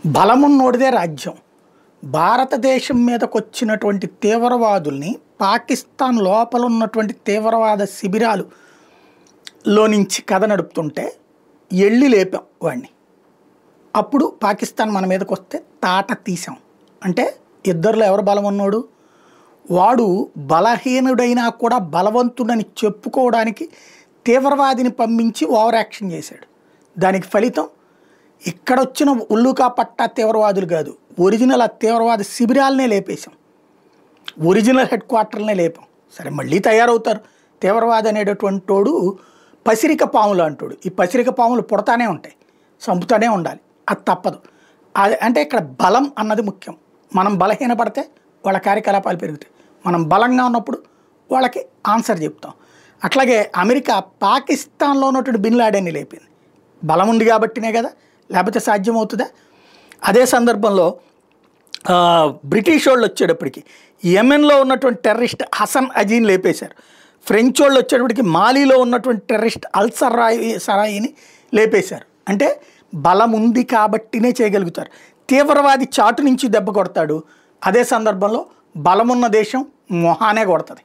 బలమున్నోడిదే రాజ్యం. భారతదేశం మీదకొచ్చినటువంటి తీవ్రవాదుల్ని పాకిస్తాన్ లోపల ఉన్నటువంటి తీవ్రవాద శిబిరాలులో నుంచి కథ నడుపుతుంటే ఎళ్ళి లేపాం వాడిని. అప్పుడు పాకిస్తాన్ మన మీదకి వస్తే తాట తీసాం. అంటే ఇద్దరిలో ఎవరు బలం ఉన్నాడు? వాడు బలహీనుడైనా కూడా బలవంతుడని చెప్పుకోవడానికి తీవ్రవాదిని పంపించి ఓవర్ యాక్షన్ చేశాడు. దానికి ఫలితం ఇక్కడొచ్చిన ఉల్లుకా పట్టా తీవ్రవాదులు కాదు, ఒరిజినల్ ఆ తీవ్రవాద శిబిరాలనే లేపేశాం, ఒరిజినల్ హెడ్ క్వార్టర్లనే లేపాం. సరే మళ్ళీ తయారవుతారు. తీవ్రవాది అనేటటువంటి వాడు పసిరిక పాములు అంటాడు. ఈ పసిరిక పాములు పుడతానే ఉంటాయి, చంపుతూనే ఉండాలి, అది తప్పదు. అది అంటే ఇక్కడ బలం అన్నది ముఖ్యం. మనం బలహీనపడితే వాళ్ళ కార్యకలాపాలు పెరుగుతాయి, మనం బలంగా ఉన్నప్పుడు వాళ్ళకి ఆన్సర్ చెప్తాం. అట్లాగే అమెరికా పాకిస్తాన్లో ఉన్నటువంటి బిన్ లాడెన్ని లేపింది, బలం ఉంది కాబట్టినే కదా, లేకపోతే సాధ్యమవుతుందా? అదే సందర్భంలో బ్రిటిష్ వాళ్ళు వచ్చేటప్పటికి యెమెన్లో ఉన్నటువంటి టెర్రరిస్ట్ హసన్ అజీని లేపేశారు. ఫ్రెంచ్ వాళ్ళు వచ్చేటప్పటికి మాలీలో ఉన్నటువంటి టెర్రరిస్ట్ సరాయిని లేపేశారు. అంటే బలం ఉంది కాబట్టినే చేయగలుగుతారు. తీవ్రవాది చాటు నుంచి దెబ్బ కొడతాడు, అదే సందర్భంలో బలమున్న దేశం మొహానే కొడుతుంది.